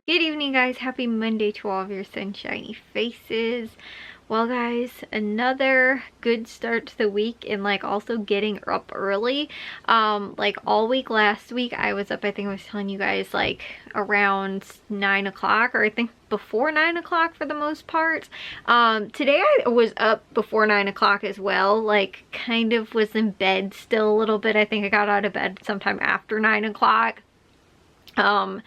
Good evening, guys. Happy Monday to all of your sunshiny faces. Well, guys, another good start to the week and like also getting up early. Like all week last week I was up, I think I was telling you guys, like around 9 o'clock, or I think before 9 o'clock for the most part. Today I was up before 9 o'clock as well, like kind of was in bed still a little bit. I think I got out of bed sometime after 9 o'clock. A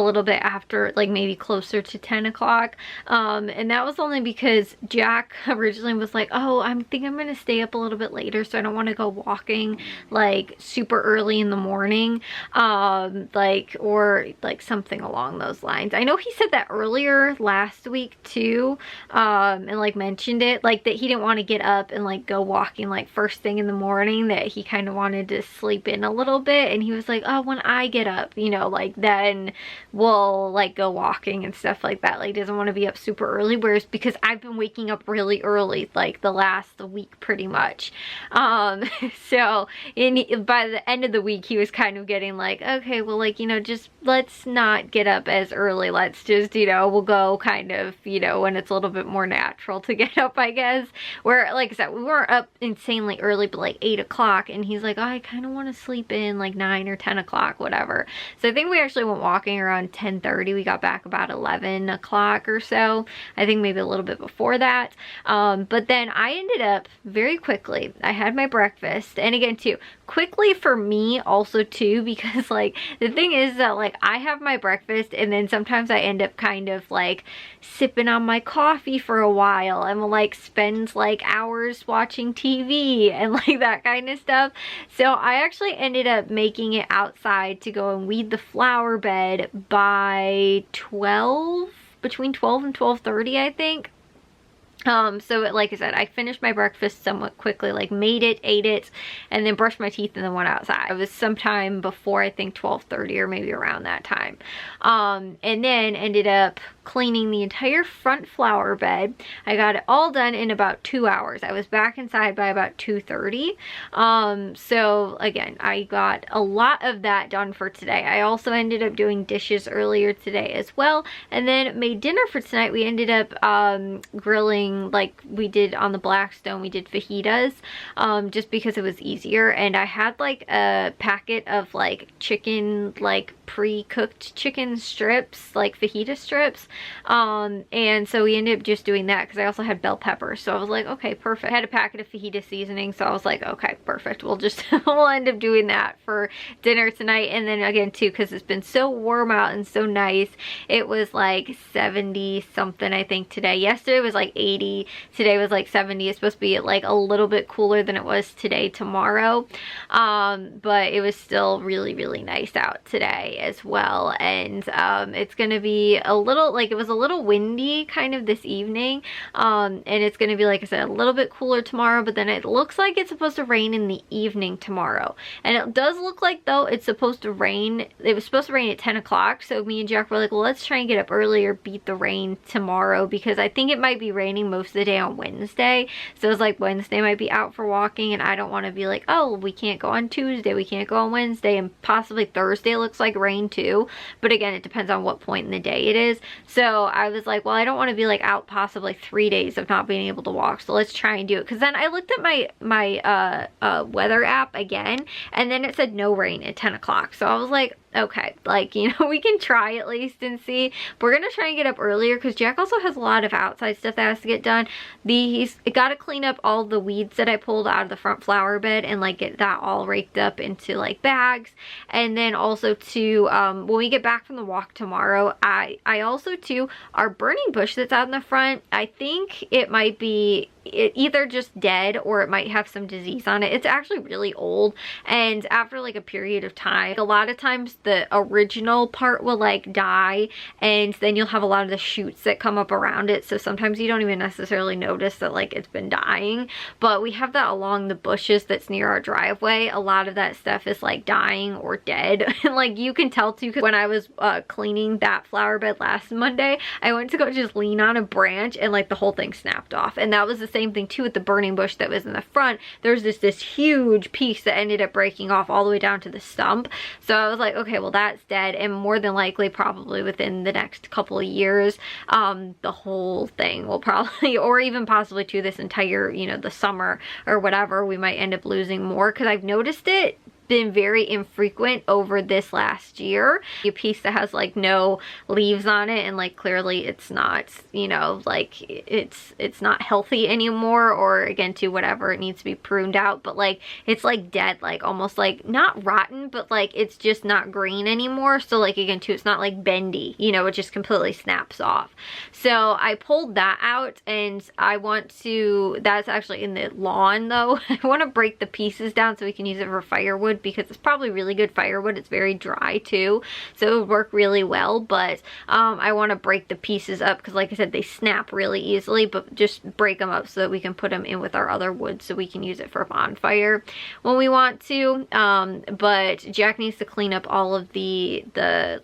little bit after, like maybe closer to 10 o'clock. And that was only because Jack originally was like, oh, I think I'm gonna stay up a little bit later, so I don't want to go walking like super early in the morning, or like something along those lines. I know he said that earlier last week too, and like mentioned it, like that he didn't want to get up and like go walking like first thing in the morning, that he kind of wanted to sleep in a little bit. And he was like, oh, when I get up, you know, like then we'll like go walking and stuff like that. Like doesn't want to be up super early, whereas because I've been waking up really early like the last week pretty much. So by the end of the week he was kind of getting like, okay, well, like, you know, just let's not get up as early, let's just, you know, we'll go kind of, you know, when it's a little bit more natural to get up, I guess. Where, like I said, we weren't up insanely early, but like 8 o'clock, and he's like, oh, I kind of want to sleep in like 9 or 10 o'clock, whatever. So I think we actually went walking around 10:30. We got back about 11 o'clock or so. I think maybe a little bit before that. But then I ended up very quickly, I had my breakfast, and again too, quickly for me also too, because like the thing is that like I have my breakfast and then sometimes I end up kind of like sipping on my coffee for a while and will like spend like hours watching TV and like that kind of stuff. So I actually ended up making it outside to go and weed the flower bed by 12, between 12 and 12:30, I think. So like I said, I finished my breakfast somewhat quickly, like made it, ate it, and then brushed my teeth and then went outside. It was sometime before, I think 12:30 or maybe around that time. And then ended up cleaning the entire front flower bed. I got it all done in about 2 hours. I was back inside by about 2:30. So again, I got a lot of that done for today. I also ended up doing dishes earlier today as well, and then made dinner for tonight. We ended up grilling, like we did on the Blackstone, we did fajitas, just because it was easier. And I had like a packet of like chicken, like pre-cooked chicken strips, like fajita strips, and so we ended up just doing that because I also had bell peppers. So I was like, okay, perfect. I had a packet of fajita seasoning, so I was like, okay, perfect, we'll just we'll end up doing that for dinner tonight. And then again too, because it's been so warm out and so nice, it was like 70 something I think today. Yesterday was like 80, today was like 70. It's supposed to be like a little bit cooler than it was today tomorrow, but it was still really nice out today as well. And it's gonna be a little, like, it was a little windy kind of this evening, and it's gonna be, like I said, a little bit cooler tomorrow, but then it looks like it's supposed to rain in the evening tomorrow. And it does look like, though, it's supposed to rain, it was supposed to rain at 10 o'clock, so me and Jack were like, well, let's try and get up earlier, beat the rain tomorrow, because I think it might be raining most of the day on Wednesday. So it's like Wednesday might be out for walking, and I don't want to be like, oh, we can't go on Tuesday, we can't go on Wednesday, and possibly Thursday looks like rain too. But again, it depends on what point in the day it is. So I was like, well, I don't want to be like out possibly 3 days of not being able to walk, so let's try and do it. Because then I looked at my weather app again, and then it said no rain at 10 o'clock. So I was like, okay, like, you know, we can try at least and see. But we're gonna try and get up earlier because Jack also has a lot of outside stuff that has to get done. He's got to clean up all the weeds that I pulled out of the front flower bed and like get that all raked up into like bags. And then also to when we get back from the walk tomorrow, I also too, our burning bush that's out in the front, I think it might be either just dead or it might have some disease on it. It's actually really old, and after like a period of time, a lot of times the original part will like die, and then you'll have a lot of the shoots that come up around it, so sometimes you don't even necessarily notice that like it's been dying. But we have that along the bushes that's near our driveway. A lot of that stuff is like dying or dead. And like you can tell too, because when I was cleaning that flower bed last Monday, I went to go just lean on a branch and like the whole thing snapped off, and that was the same thing too with the burning bush that was in the front. There's this huge piece that ended up breaking off all the way down to the stump. So I was like, okay, well that's dead, and more than likely probably within the next couple of years, the whole thing will probably, or even possibly to this entire, you know, the summer or whatever, we might end up losing more, because I've noticed it been very infrequent over this last year. A piece that has like no leaves on it, and like clearly it's not, you know, like it's not healthy anymore, or again to whatever, it needs to be pruned out, but like it's like dead, like almost like not rotten, but like it's just not green anymore. So like again too, it's not like bendy, you know, it just completely snaps off. So I pulled that out, and I want to, that's actually in the lawn though. I want to break the pieces down so we can use it for firewood, because it's probably really good firewood. It's very dry too, so it would work really well. But I want to break the pieces up, because like I said, they snap really easily, but just break them up so that we can put them in with our other wood, so we can use it for a bonfire when we want to. But Jack needs to clean up all of the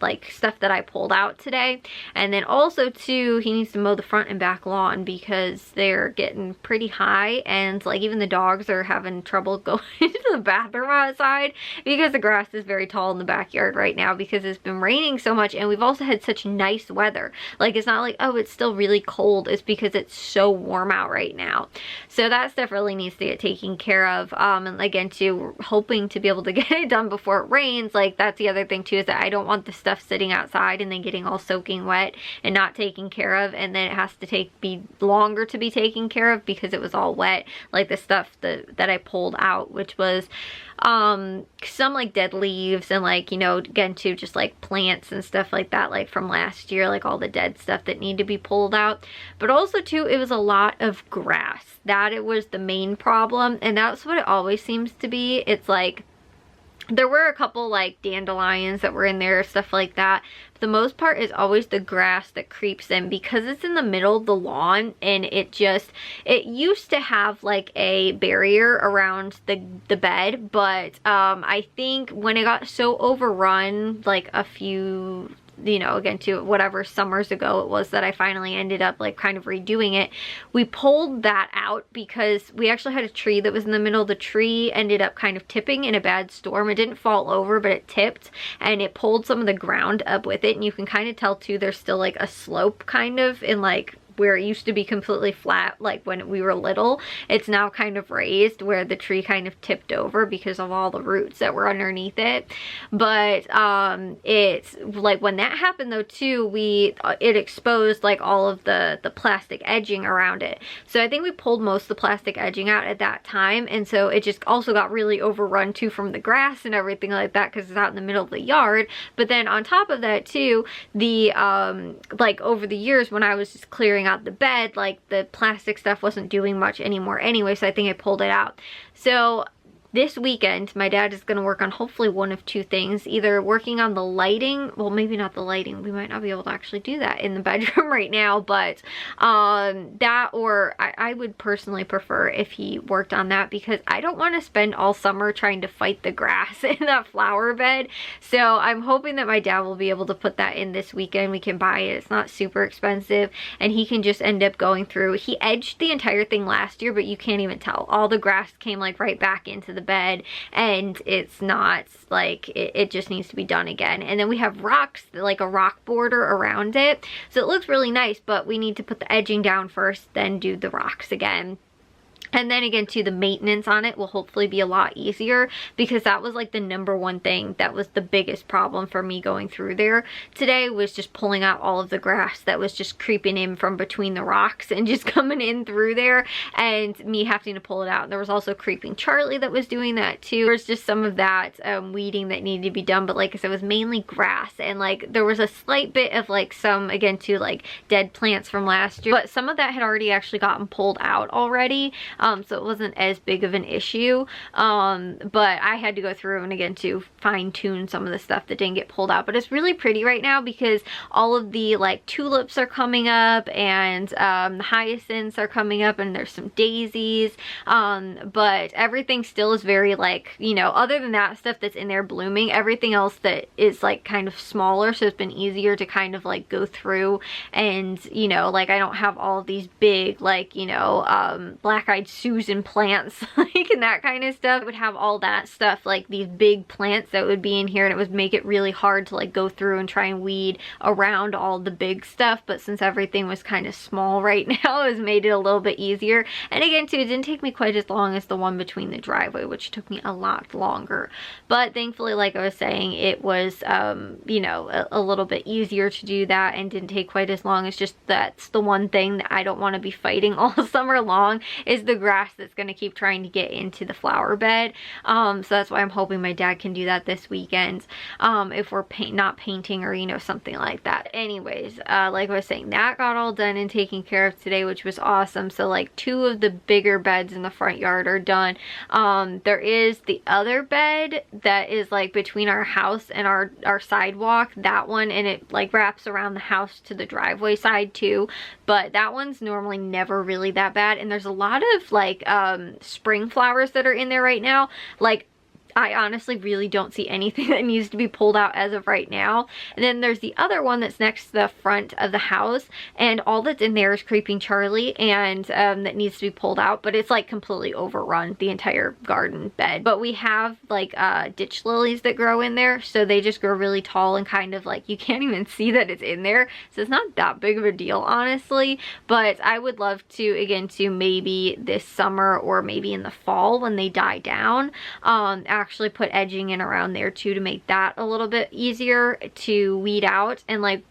like stuff that I pulled out today, and then also too, he needs to mow the front and back lawn, because they're getting pretty high, and like even the dogs are having trouble going into the bathroom outside, because the grass is very tall in the backyard right now, because it's been raining so much, and we've also had such nice weather. Like it's not like, oh, it's still really cold, it's because it's so warm out right now. So that stuff really needs to get taken care of. And again too, we're hoping to be able to get it done before it rains. Like that's the other thing too, is that I don't want the stuff sitting outside and then getting all soaking wet and not taken care of, and then it has to be longer to be taken care of because it was all wet. Like the stuff that I pulled out, which was some like dead leaves, and like, you know, again too, just like plants and stuff like that, like from last year, like all the dead stuff that need to be pulled out. But also too, it was a lot of grass. That it was the main problem, and that's what it always seems to be. It's like there were a couple like dandelions that were in there, stuff like that. But the most part is always the grass that creeps in, because it's in the middle of the lawn, and it used to have like a barrier around the bed, but I think when it got so overrun, like a few, you know, again to whatever summers ago it was that I finally ended up like kind of redoing it, we pulled that out, because we actually had a tree that was in the middle. The tree ended up kind of tipping in a bad storm. It didn't fall over, but it tipped, and it pulled some of the ground up with it, and you can kind of tell too, there's still like a slope kind of in like where it used to be completely flat, like when we were little. It's now kind of raised where the tree kind of tipped over because of all the roots that were underneath it. But it's like when that happened though too, it exposed like all of the plastic edging around it. So I think we pulled most of the plastic edging out at that time, and so it just also got really overrun too from the grass and everything like that, because it's out in the middle of the yard. But then on top of that too, the like over the years when I was just clearing out the bed, like the plastic stuff wasn't doing much anymore anyway, so I think I pulled it out. So this weekend, my dad is going to work on hopefully one of two things. Either working on the lighting, well maybe not the lighting, we might not be able to actually do that in the bedroom right now, but that, or I would personally prefer if he worked on that, because I don't want to spend all summer trying to fight the grass in that flower bed. So I'm hoping that my dad will be able to put that in this weekend. We can buy it, it's not super expensive, and he can just end up going through. He edged the entire thing last year, but you can't even tell. All the grass came like right back into the bed, and it's not like it just needs to be done again. And then we have rocks, like a rock border around it, so it looks really nice, but we need to put the edging down first, then do the rocks again. And then again too, the maintenance on it will hopefully be a lot easier, because that was like the #1 thing that was the biggest problem for me going through there today, was just pulling out all of the grass that was just creeping in from between the rocks and just coming in through there, and me having to pull it out. There was also creeping Charlie that was doing that too. There was just some of that weeding that needed to be done, but like I said, it was mainly grass, and like there was a slight bit of like some, again too, like dead plants from last year, but some of that had already actually gotten pulled out already. so it wasn't as big of an issue. But I had to go through and again to fine tune some of the stuff that didn't get pulled out. But it's really pretty right now because all of the like tulips are coming up, and the hyacinths are coming up, and there's some daisies. But everything still is very like, you know, other than that stuff that's in there blooming, everything else that is like kind of smaller, so it's been easier to kind of like go through. And you know, like I don't have all of these big like, you know, black-eyed Susan plants like and that kind of stuff. I would have all that stuff, like these big plants that would be in here, and it would make it really hard to like go through and try and weed around all the big stuff. But since everything was kind of small right now, it has made it a little bit easier. And again too, it didn't take me quite as long as the one between the driveway, which took me a lot longer. But thankfully, like I was saying, it was you know, a little bit easier to do that and didn't take quite as long. It's just that's the one thing that I don't want to be fighting all summer long, is the grass that's going to keep trying to get into the flower bed. So that's why I'm hoping my dad can do that this weekend, if we're not painting or, you know, something like that. Anyways, like I was saying, that got all done and taken care of today, which was awesome. So like 2 of the bigger beds in the front yard are done. There is the other bed that is like between our house and our sidewalk, that one, and it like wraps around the house to the driveway side too, but that one's normally never really that bad. And there's a lot of like spring flowers that are in there right now. Like I honestly really don't see anything that needs to be pulled out as of right now. And then there's the other one that's next to the front of the house, and all that's in there is Creeping Charlie, and that needs to be pulled out, but it's like completely overrun the entire garden bed. But we have like ditch lilies that grow in there, so they just grow really tall and kind of like you can't even see that it's in there, so it's not that big of a deal honestly. But I would love to, again, to maybe this summer or maybe in the fall when they die down, actually put edging in around there too, to make that a little bit easier to weed out and like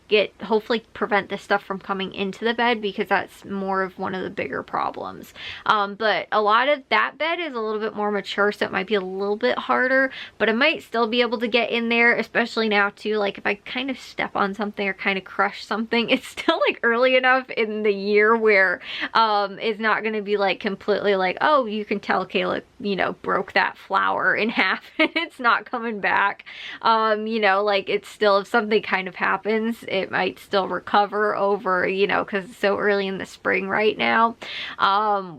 hopefully prevent this stuff from coming into the bed, because that's more of one of the bigger problems. But a lot of that bed is a little bit more mature, so it might be a little bit harder, but I might still be able to get in there, especially now too. Like if I kind of step on something or kind of crush something, it's still like early enough in the year where it's not going to be like completely like, oh, you can tell Kayla, you know, broke that flower in half and it's not coming back. You know, like it's still, if something kind of happens, it might still recover over, you know, because it's so early in the spring right now.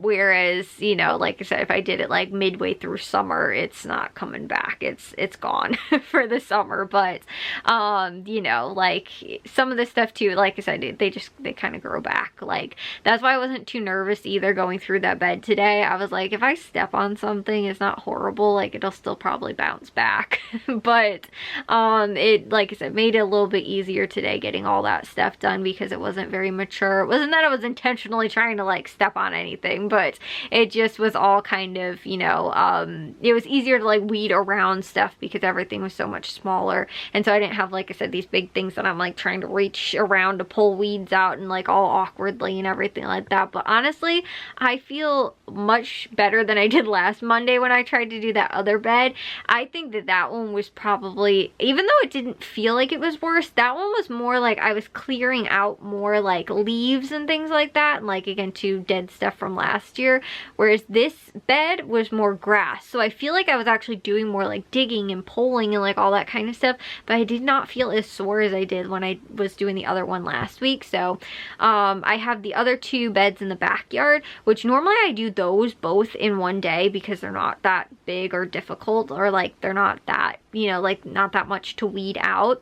Whereas, you know, like I said, if I did it like midway through summer, it's not coming back. It's gone for the summer. But you know, like some of this stuff too, like I said, they kind of grow back. Like that's why I wasn't too nervous either going through that bed today. I was like, if I step on something, it's not horrible, like it'll still probably bounce back. But it, like I said, made it a little bit easier today getting all that stuff done, because it wasn't very mature. It wasn't that I was intentionally trying to like step on anything, but it just was all kind of, you know, it was easier to like weed around stuff because everything was so much smaller. And so I didn't have, like I said, these big things that I'm like trying to reach around to pull weeds out and like all awkwardly and everything like that. But honestly, I feel much better than I did last Monday when I tried to do that other bed. I think that that one was probably, even though it didn't feel like it was worse, that one was more like I was clearing out more like leaves and things like that, and like again too, dead stuff from last year, whereas this bed was more grass. So I feel like I was actually doing more like digging and pulling and like all that kind of stuff, but I did not feel as sore as I did when I was doing the other one last week. So I have the other 2 beds in the backyard, which normally I do those both in one day because they're not that big or difficult, or like they're not that, you know, like not that much to weed out.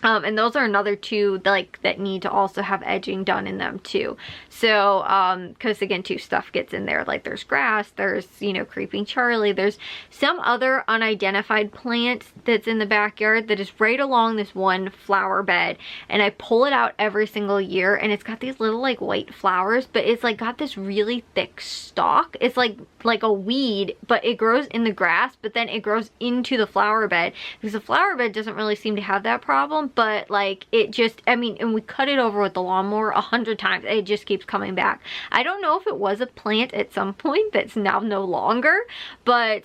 And those are another 2 like that need to also have edging done in them too. So because again too, stuff gets in there, like there's grass, there's, you know, Creeping Charlie, there's some other unidentified plant that's in the backyard that is right along this one flower bed, and I pull it out every single year, and it's got these little like white flowers, but it's like got this really thick stalk. It's like a weed, but it grows in the grass, but then it grows into the flower bed, because the flower bed doesn't really seem to have that problem, but like it just, I mean, and we cut it over with the lawnmower 100 times. It just keeps coming back. I don't know if it was a plant at some point that's now no longer, but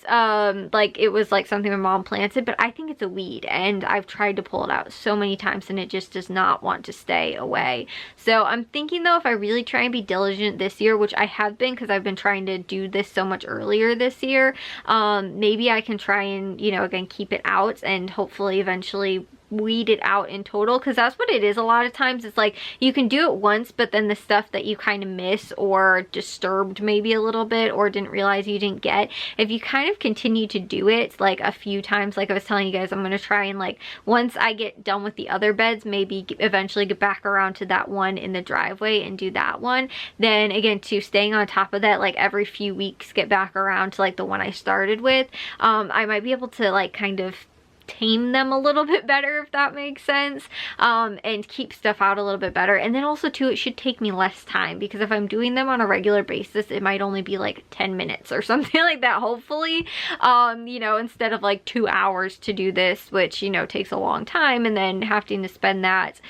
like it was like something my mom planted, but I think it's a weed, and I've tried to pull it out so many times and it just does not want to stay away. So I'm thinking though, if I really try and be diligent this year, which I have been because I've been trying to do this so much earlier this year, maybe I can try and, you know, again, keep it out and hopefully eventually weed it out in total, because that's what it is a lot of times. It's like you can do it once, but then the stuff that you kind of miss or disturbed maybe a little bit or didn't realize you didn't get, if you kind of continue to do it like a few times, like I was telling you guys, I'm going to try and like once I get done with the other beds, maybe eventually get back around to that one in the driveway and do that one. Then again, to staying on top of that, like every few weeks get back around to like the one I started with. I might be able to like kind of tame them a little bit better, if that makes sense, and keep stuff out a little bit better. And then also too, it should take me less time, because if I'm doing them on a regular basis, it might only be like 10 minutes or something like that, hopefully, you know, instead of like 2 hours to do this, which, you know, takes a long time, and then having to spend that,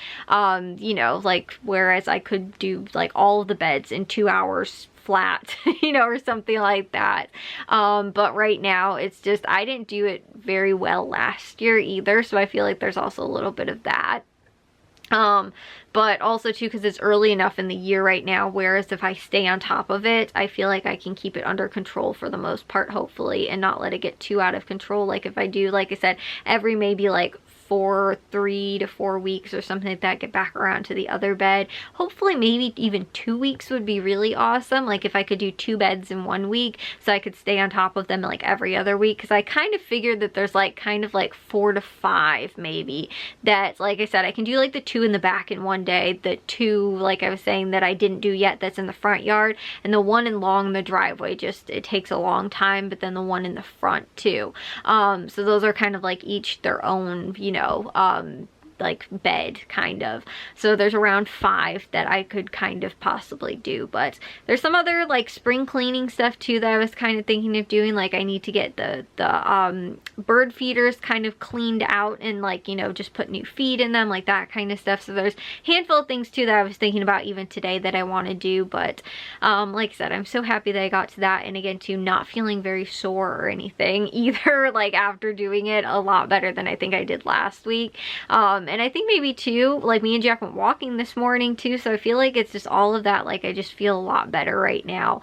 you know, like, whereas I could do like all of the beds in 2 hours flat, you know, or something like that. But right now it's just, I didn't do it very well last year either, so I feel like there's also a little bit of that. But also too, because it's early enough in the year right now, whereas if I stay on top of it, I feel like I can keep it under control for the most part, hopefully, and not let it get too out of control. Like if I do, like I said, every maybe like 3 to 4 weeks or something like that, get back around to the other bed. Hopefully maybe even 2 weeks would be really awesome. Like if I could do 2 beds in 1 week, so I could stay on top of them like every other week, because I kind of figured that there's like kind of like 4 to 5 maybe that, like I said, I can do like the 2 in the back in one day, the 2 like I was saying that I didn't do yet that's in the front yard, and the 1 along the driveway, just it takes a long time, but then the 1 in the front too. So those are kind of like each their own, you know, like bed kind of. So there's around 5 that I could kind of possibly do, but there's some other like spring cleaning stuff too that I was kind of thinking of doing. Like I need to get the bird feeders kind of cleaned out and like, you know, just put new feed in them, like that kind of stuff. So there's a handful of things too that I was thinking about even today that I want to do, but like I said, I'm so happy that I got to that. And again too, not feeling very sore or anything either, like after doing it, a lot better than I think I did last week. And I think maybe too, like me and Jack went walking this morning too, so I feel like it's just all of that, like I just feel a lot better right now,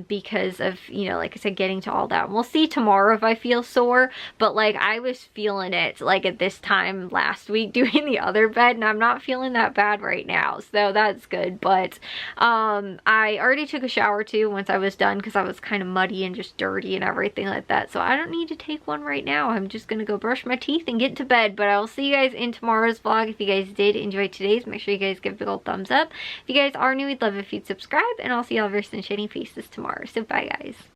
because of, you know, like I said, getting to all that. And we'll see tomorrow if I feel sore, but like I was feeling it like at this time last week doing the other bed, and I'm not feeling that bad right now, so that's good. But I already took a shower too once I was done, because I was kind of muddy and just dirty and everything like that, so I don't need to take one right now. I'm just gonna go brush my teeth and get to bed. But I'll see you guys in tomorrow's vlog. If you guys did enjoy today's, make sure you guys give a big old thumbs up. If you guys are new, we'd love if you'd subscribe, and I'll see y'all very soon, shiny faces tomorrow. So bye guys.